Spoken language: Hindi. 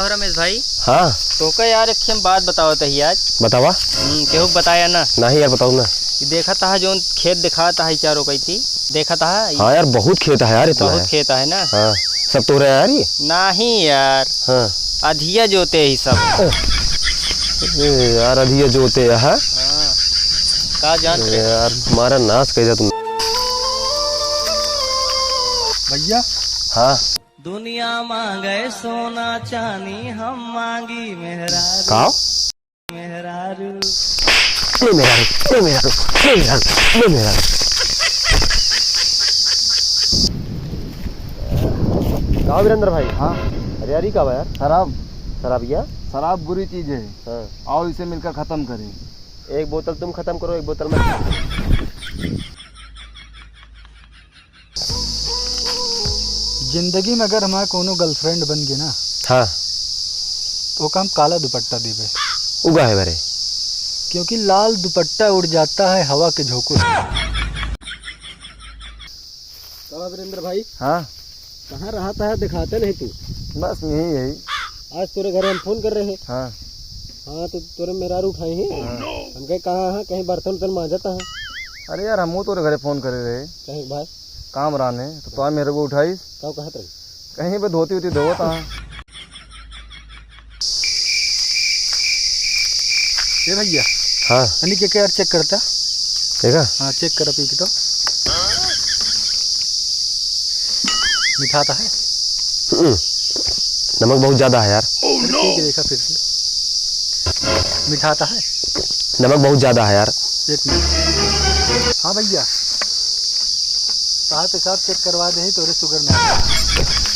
कहो रमेश भाई। हाँ तो का यार एक हम बात बताओ तही आज। बतावा। केहू बताया ना। नहीं यार बताऊ ना। देखा था जो खेत दिखा था चारों पैती देखा था। हाँ यार बहुत खेत है यार, इतना बहुत है। खेत है ना। हाँ सब तो रहा यार ये। नहीं यार। हाँ अधिया जोते ही सब। यार अधिया जोते है। हाँ का जान रहे यार हमारा नाश कैसा तुम भैया। हाँ दुनिया मांगे सोना चांदी हम मांगी मेहरारू। खाओ मेहरारू ले मेरा ले मेरा ले मेरा ले मेरा। कहाँ वीरेंद्र भाई? हाँ अरे यार ये कहाँ यार? शराब। शराब या? शराब बुरी चीज है। हाँ आओ इसे मिलकर खत्म करें। एक बोतल तुम खत्म करो, एक बोतल मैं। जिंदगी में अगर हमारा कोनो गर्लफ्रेंड बन गई ना हाँ तो हम काला दुपट्टा देवे, उगा है मेरे। क्योंकि लाल दुपट्टा उड़ जाता है हवा के झोंकों से। कहाँ वीरेंद्र भाई? हाँ कहाँ रहता है, दिखाते नहीं तू। बस यही। आज तेरे घर हम फोन कर रहे हैं। हाँ हाँ तो तेरे मेरा उठाए हैं। हम कहे कहाँ है, कहीं बर्तन वर्तन मांजता है। अरे यार हम तो घरे फोन करे रहे कहीं भाई काम रहने तो आ मेरे को उठाई क्या कहते रही? कहीं पे धोती होती धोता। ये भैया हाँ यानी क्या यार चेक करता। देखा? हाँ चेक कर पी के तो मिठाता है। नमक बहुत ज्यादा है यार। पी के देखा फिर से मिठाता है। नमक बहुत ज्यादा है यार। एक मिनट। हाँ भैया तार पेशाब चेक करवा दे तो शुगर नहीं।